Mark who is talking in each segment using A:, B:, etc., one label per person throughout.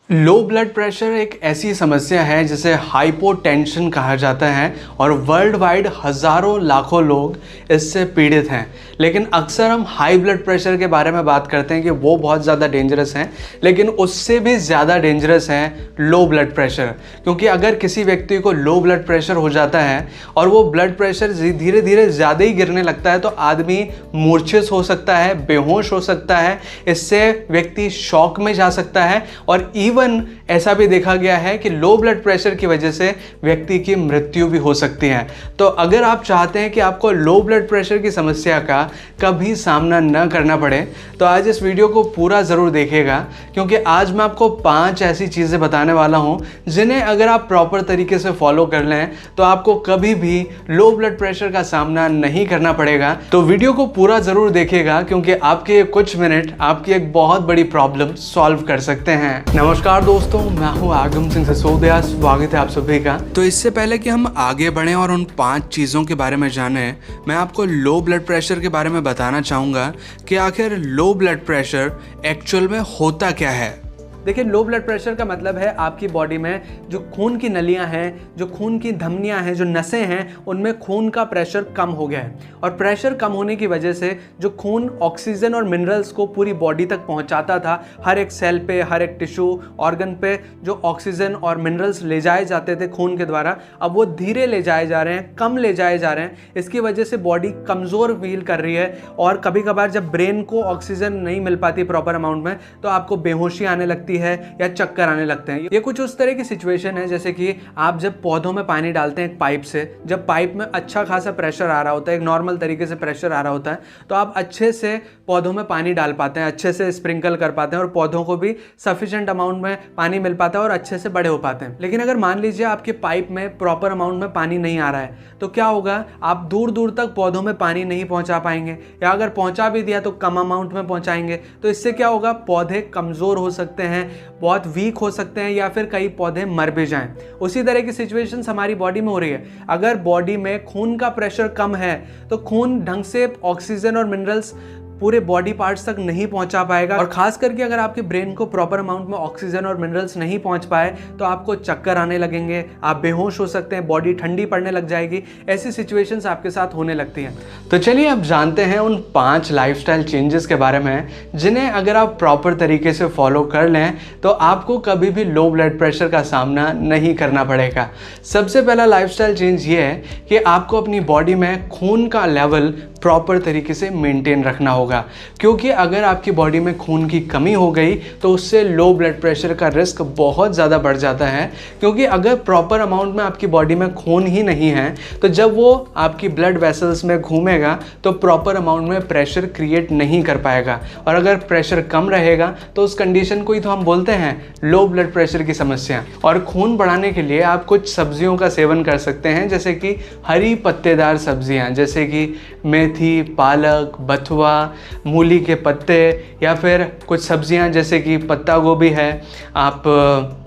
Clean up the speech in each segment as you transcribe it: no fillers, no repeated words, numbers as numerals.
A: Low blood pressure एक ऐसी समस्या है जिसे हाइपोटेंशन कहा जाता है और वर्ल्ड वाइड हज़ारों लाखों लोग इससे पीड़ित हैं। लेकिन अक्सर हम हाई ब्लड प्रेशर के बारे में बात करते हैं कि वो बहुत ज़्यादा डेंजरस हैं, लेकिन उससे भी ज़्यादा डेंजरस है लो ब्लड प्रेशर। क्योंकि अगर किसी व्यक्ति को लो ब्लड प्रेशर हो जाता है और वो ब्लड प्रेशर धीरे धीरे ज़्यादा ही गिरने लगता है तो आदमी मूर्छित हो सकता है, बेहोश हो सकता है, इससे व्यक्ति शॉक में जा सकता है और इवन ऐसा भी देखा गया है कि लो ब्लड प्रेशर की वजह से व्यक्ति की मृत्यु भी हो सकती है। तो अगर आप चाहते हैं कि आपको लो ब्लड प्रेशर की समस्या का कभी सामना न करना पड़े तो आज इस वीडियो को पूरा ज़रूर देखिएगा, क्योंकि आज मैं आपको 5 ऐसी चीज़ें बताने वाला हूं जिन्हें अगर आप प्रॉपर तरीके से फॉलो कर लें तो आपको कभी भी लो ब्लड प्रेशर का सामना नहीं करना पड़ेगा। तो वीडियो को पूरा ज़रूर देखिएगा, क्योंकि आपके कुछ मिनट आपकी एक बहुत बड़ी प्रॉब्लम सॉल्व कर सकते हैं। नमस्कार दोस्तों, मैं हूं आगम सिंह सिसोदिया, स्वागत है आप सभी का। तो इससे पहले कि हम आगे बढ़ें और उन 5 चीज़ों के बारे में जानें, मैं आपको लो ब्लड प्रेशर के बारे में बताना चाहूँगा कि आखिर लो ब्लड प्रेशर एक्चुअल में होता क्या है। देखिए, लो ब्लड प्रेशर का मतलब है आपकी बॉडी में जो खून की नलियां हैं, जो खून की धमनियां हैं, जो नसें हैं, उनमें खून का प्रेशर कम हो गया है। और प्रेशर कम होने की वजह से जो खून ऑक्सीजन और मिनरल्स को पूरी बॉडी तक पहुंचाता था, हर एक सेल पे, हर एक टिश्यू ऑर्गन पे जो ऑक्सीजन और मिनरल्स ले जाए जाते थे खून के द्वारा, अब वो धीरे ले जाए जा रहे हैं, कम ले जाए जा रहे हैं। इसकी वजह से बॉडी कमज़ोर फील कर रही है और कभी कभार जब ब्रेन को ऑक्सीजन नहीं मिल पाती प्रॉपर अमाउंट में तो आपको बेहोशी आने लगती है या चक्कर आने लगते हैं। ये कुछ उस तरह की सिचुएशन है जैसे कि आप जब पौधों में पानी डालते हैं एक पाइप से, जब पाइप में अच्छा खासा प्रेशर आ रहा होता है, एक नॉर्मल तरीके से प्रेशर आ रहा होता है, तो आप अच्छे से पौधों में पानी डाल पाते हैं, अच्छे से स्प्रिंकल कर पाते हैं और पौधों को भी सफिशिएंट अमाउंट में पानी मिल पाता है और अच्छे से बड़े हो पाते हैं। लेकिन अगर मान लीजिए आपके पाइप में प्रॉपर अमाउंट में पानी नहीं आ रहा है तो क्या होगा, आप दूर दूर तक पौधों में पानी नहीं पहुंचा पाएंगे, या अगर पहुंचा भी दिया तो कम अमाउंट में पहुंचाएंगे। तो इससे क्या होगा, पौधे कमज़ोर हो सकते हैं, बहुत वीक हो सकते हैं, या फिर कई पौधे मर भी जाएं। उसी तरह की सिचुएशंस हमारी बॉडी में हो रही है। अगर बॉडी में खून का प्रेशर कम है तो खून ढंग से ऑक्सीजन और मिनरल्स पूरे बॉडी पार्ट्स तक नहीं पहुंचा पाएगा, और खास करके अगर आपके ब्रेन को प्रॉपर अमाउंट में ऑक्सीजन और मिनरल्स नहीं पहुंच पाए तो आपको चक्कर आने लगेंगे, आप बेहोश हो सकते हैं, बॉडी ठंडी पड़ने लग जाएगी। ऐसी सिचुएशंस आपके साथ होने लगती हैं। तो चलिए अब जानते हैं उन 5 लाइफस्टाइल चेंजेस के बारे में जिन्हें अगर आप प्रॉपर तरीके से फॉलो कर लें तो आपको कभी भी लो ब्लड प्रेशर का सामना नहीं करना पड़ेगा। सबसे पहला लाइफस्टाइल चेंज ये है कि आपको अपनी बॉडी में खून का लेवल प्रॉपर तरीके से मेंटेन रखना होगा, क्योंकि अगर आपकी बॉडी में खून की कमी हो गई तो उससे लो ब्लड प्रेशर का रिस्क बहुत ज़्यादा बढ़ जाता है। क्योंकि अगर प्रॉपर अमाउंट में आपकी बॉडी में खून ही नहीं है तो जब वो आपकी ब्लड वेसल्स में घूमेगा तो प्रॉपर अमाउंट में प्रेशर क्रिएट नहीं कर पाएगा, और अगर प्रेशर कम रहेगा तो उस कंडीशन को ही तो हम बोलते हैं लो ब्लड प्रेशर की समस्या। और खून बढ़ाने के लिए आप कुछ सब्जियों का सेवन कर सकते हैं, जैसे कि हरी पत्तेदार सब्जियां, जैसे कि मेथी, पालक, बथुआ, मूली के पत्ते, या फिर कुछ सब्जियां जैसे कि पत्ता गोभी है, आप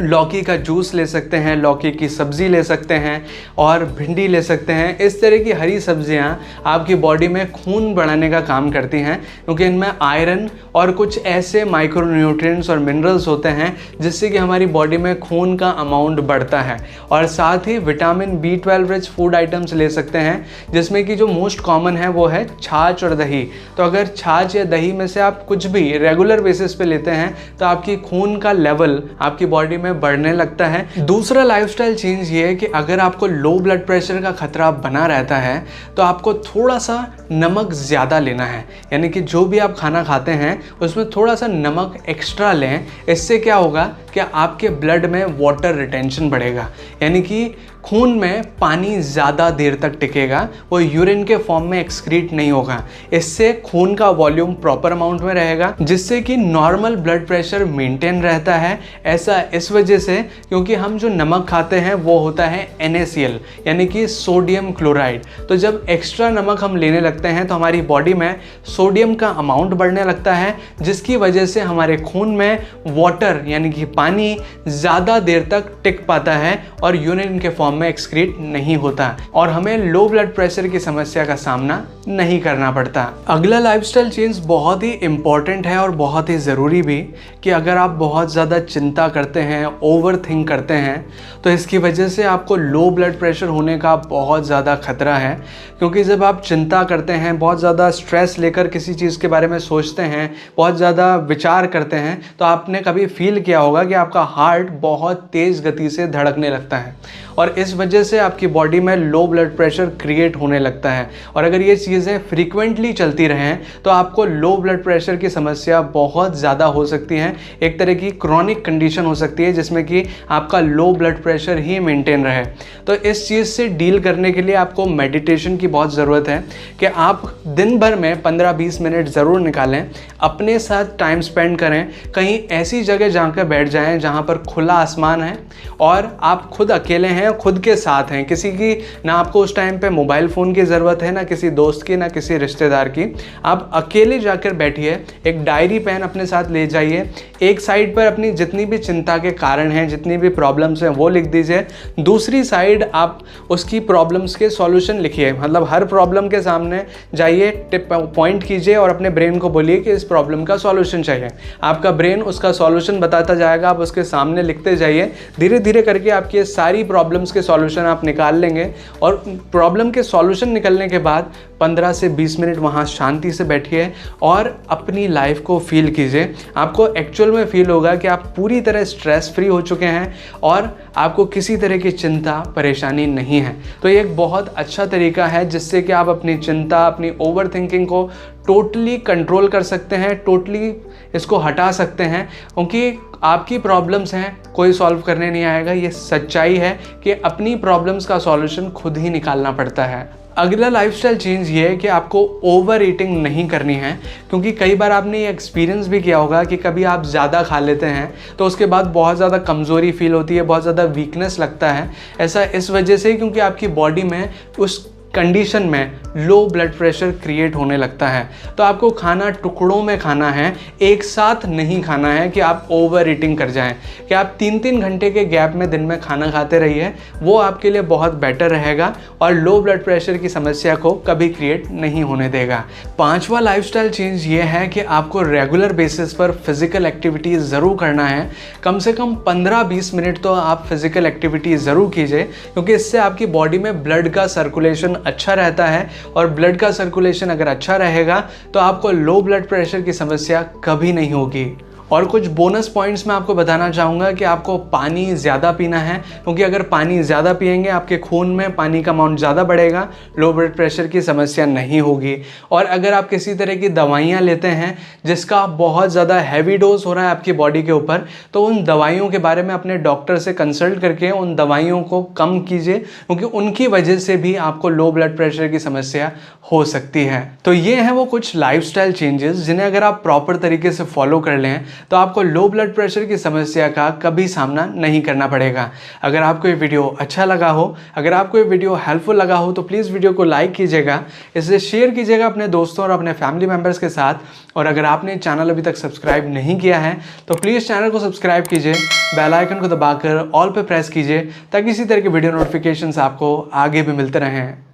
A: लौकी का जूस ले सकते हैं, लौकी की सब्ज़ी ले सकते हैं और भिंडी ले सकते हैं। इस तरह की हरी सब्जियां आपकी बॉडी में खून बढ़ाने का काम करती हैं, क्योंकि इनमें आयरन और कुछ ऐसे माइक्रोन्यूट्रिएंट्स और मिनरल्स होते हैं जिससे कि हमारी बॉडी में खून का अमाउंट बढ़ता है। और साथ ही vitamin B12 rich food items ले सकते हैं, जिसमें कि जो मोस्ट कॉमन है वो है छाछ और दही। तो अगर छाछ या दही में से आप कुछ भी रेगुलर बेसिस पे लेते हैं तो आपकी खून का लेवल आपकी बॉडी में बढ़ने लगता है। दूसरा लाइफस्टाइल चेंज ये है कि अगर आपको लो ब्लड प्रेशर का खतरा बना रहता है तो आपको थोड़ा सा नमक ज़्यादा लेना है, यानी कि जो भी आप खाना खाते हैं उसमें थोड़ा सा नमक एक्स्ट्रा लें। इससे क्या होगा कि आपके ब्लड में वाटर रिटेंशन बढ़ेगा, यानी कि खून में पानी ज़्यादा देर तक टिकेगा, वो यूरिन के फॉर्म में एक्सक्रीट नहीं होगा। इससे खून का वॉल्यूम प्रॉपर अमाउंट में रहेगा, जिससे कि नॉर्मल ब्लड प्रेशर मेंटेन रहता है। ऐसा इस वजह से क्योंकि हम जो नमक खाते हैं वो होता है NaCl, यानी कि सोडियम क्लोराइड। तो जब एक्स्ट्रा नमक हम लेने लगते हैं तो हमारी बॉडी में सोडियम का अमाउंट बढ़ने लगता है, जिसकी वजह से हमारे खून में वाटर यानी कि पानी ज़्यादा देर तक टिक पाता है और यूरिन के फॉर्म में एक्सक्रीट नहीं होता, और हमें लो ब्लड प्रेशर की समस्या का सामना नहीं करना पड़ता। अगला लाइफस्टाइल चेंज बहुत ही इम्पॉर्टेंट है और बहुत ही ज़रूरी भी, कि अगर आप बहुत ज़्यादा चिंता करते हैं, ओवर थिंक करते हैं, तो इसकी वजह से आपको लो ब्लड प्रेशर होने का बहुत ज़्यादा खतरा है। क्योंकि जब आप चिंता करते हैं, बहुत ज़्यादा स्ट्रेस लेकर किसी चीज़ के बारे में सोचते हैं, बहुत ज़्यादा विचार करते हैं, तो आपने कभी फील किया होगा कि आपका हार्ट बहुत तेज़ गति से धड़कने लगता है और इस वजह से आपकी बॉडी में लो ब्लड प्रेशर क्रिएट होने लगता है। और अगर ये चीज़ें फ्रीक्वेंटली चलती रहें तो आपको लो ब्लड प्रेशर की समस्या बहुत ज़्यादा हो सकती है। एक तरह की क्रॉनिक कंडीशन हो सकती है जिसमें कि आपका लो ब्लड प्रेशर ही मेंटेन रहे। तो इस चीज़ से डील करने के लिए आपको मेडिटेशन की बहुत ज़रूरत है कि आप दिन भर में 15-20 मिनट ज़रूर निकालें, अपने साथ टाइम स्पेंड करें, कहीं ऐसी जगह जाकर बैठ जाएं जहां पर खुला आसमान है और आप खुद अकेले हैं, खुद के साथ हैं। किसी की ना आपको उस टाइम पे मोबाइल फ़ोन की ज़रूरत है, ना किसी दोस्त की, ना किसी रिश्तेदार की। आप अकेले जाकर बैठिए, एक डायरी पेन अपने साथ ले जाइए, एक साइड पर अपनी जितनी भी चिंता के कारण हैं, जितनी भी प्रॉब्लम्स हैं वो लिख दीजिए, दूसरी साइड आप उसकी प्रॉब्लम्स के सॉल्यूशन लिखिए। मतलब हर प्रॉब्लम के सामने जाइए, टिप पॉइंट कीजिए और अपने ब्रेन को बोलिए कि इस प्रॉब्लम का सॉल्यूशन चाहिए। आपका ब्रेन उसका सॉल्यूशन बताता जाएगा, आप उसके सामने लिखते जाइए। धीरे धीरे करके आपकी ये सारी प्रॉब्लम्स के सॉल्यूशन आप निकाल लेंगे और प्रॉब्लम के सॉल्यूशन निकलने के बाद 15 से 20 मिनट वहाँ शांति से बैठिए और अपनी लाइफ को फील कीजिए। आपको एक्चुअल में फील होगा कि आप पूरी तरह स्ट्रेस फ्री हो चुके हैं और आपको किसी तरह की चिंता परेशानी नहीं है। तो ये एक बहुत अच्छा तरीका है जिससे कि आप अपनी चिंता, अपनी ओवर थिंकिंग को टोटली कंट्रोल कर सकते हैं, टोटली इसको हटा सकते हैं। क्योंकि आपकी प्रॉब्लम्स हैं, कोई सॉल्व करने नहीं आएगा। ये सच्चाई है कि अपनी प्रॉब्लम्स का सॉल्यूशन खुद ही निकालना पड़ता है। अगला लाइफस्टाइल चेंज ये है कि आपको ओवर ईटिंग नहीं करनी है। क्योंकि कई बार आपने ये एक्सपीरियंस भी किया होगा कि कभी आप ज़्यादा खा लेते हैं तो उसके बाद बहुत ज़्यादा कमज़ोरी फील होती है, बहुत ज़्यादा वीकनेस लगता है। ऐसा इस वजह से क्योंकि आपकी बॉडी में उस कंडीशन में लो ब्लड प्रेशर क्रिएट होने लगता है। तो आपको खाना टुकड़ों में खाना है, एक साथ नहीं खाना है कि आप ओवर ईटिंग कर जाएं। कि आप 3-3 घंटे के गैप में दिन में खाना खाते रहिए, वो आपके लिए बहुत बेटर रहेगा और लो ब्लड प्रेशर की समस्या को कभी क्रिएट नहीं होने देगा। 5वां लाइफस्टाइल चेंज ये है कि आपको रेगुलर बेसिस पर फिजिकल एक्टिविटी ज़रूर करना है। कम से कम 15-20 मिनट तो आप फिजिकल एक्टिविटी ज़रूर कीजिए, क्योंकि इससे आपकी बॉडी में ब्लड का सर्कुलेशन अच्छा रहता है और ब्लड का सर्कुलेशन अगर अच्छा रहेगा तो आपको लो ब्लड प्रेशर की समस्या कभी नहीं होगी। और कुछ बोनस पॉइंट्स मैं आपको बताना चाहूँगा कि आपको पानी ज़्यादा पीना है, क्योंकि अगर पानी ज़्यादा पिएंगे आपके खून में पानी का अमाउंट ज़्यादा बढ़ेगा, लो ब्लड प्रेशर की समस्या नहीं होगी। और अगर आप किसी तरह की दवाइयाँ लेते हैं जिसका बहुत ज़्यादा हैवी डोज हो रहा है आपकी बॉडी के ऊपर, तो उन दवाइयों के बारे में अपने डॉक्टर से कंसल्ट करके उन दवाइयों को कम कीजिए, क्योंकि उनकी वजह से भी आपको लो ब्लड प्रेशर की समस्या हो सकती है। तो ये हैं वो कुछ लाइफस्टाइल चेंजेस जिन्हें अगर आप प्रॉपर तरीके से फॉलो कर लें तो आपको लो ब्लड प्रेशर की समस्या का कभी सामना नहीं करना पड़ेगा। अगर आपको ये वीडियो अच्छा लगा हो, अगर आपको ये वीडियो हेल्पफुल लगा हो तो प्लीज़ वीडियो को लाइक कीजिएगा, इसे शेयर कीजिएगा अपने दोस्तों और अपने फैमिली मेम्बर्स के साथ। और अगर आपने चैनल अभी तक सब्सक्राइब नहीं किया है तो प्लीज़ चैनल को सब्सक्राइब कीजिए, बेल आइकन को दबाकर ऑल पे प्रेस कीजिए ताकि इसी तरह के वीडियो नोटिफिकेशंस आपको आगे भी मिलते रहें।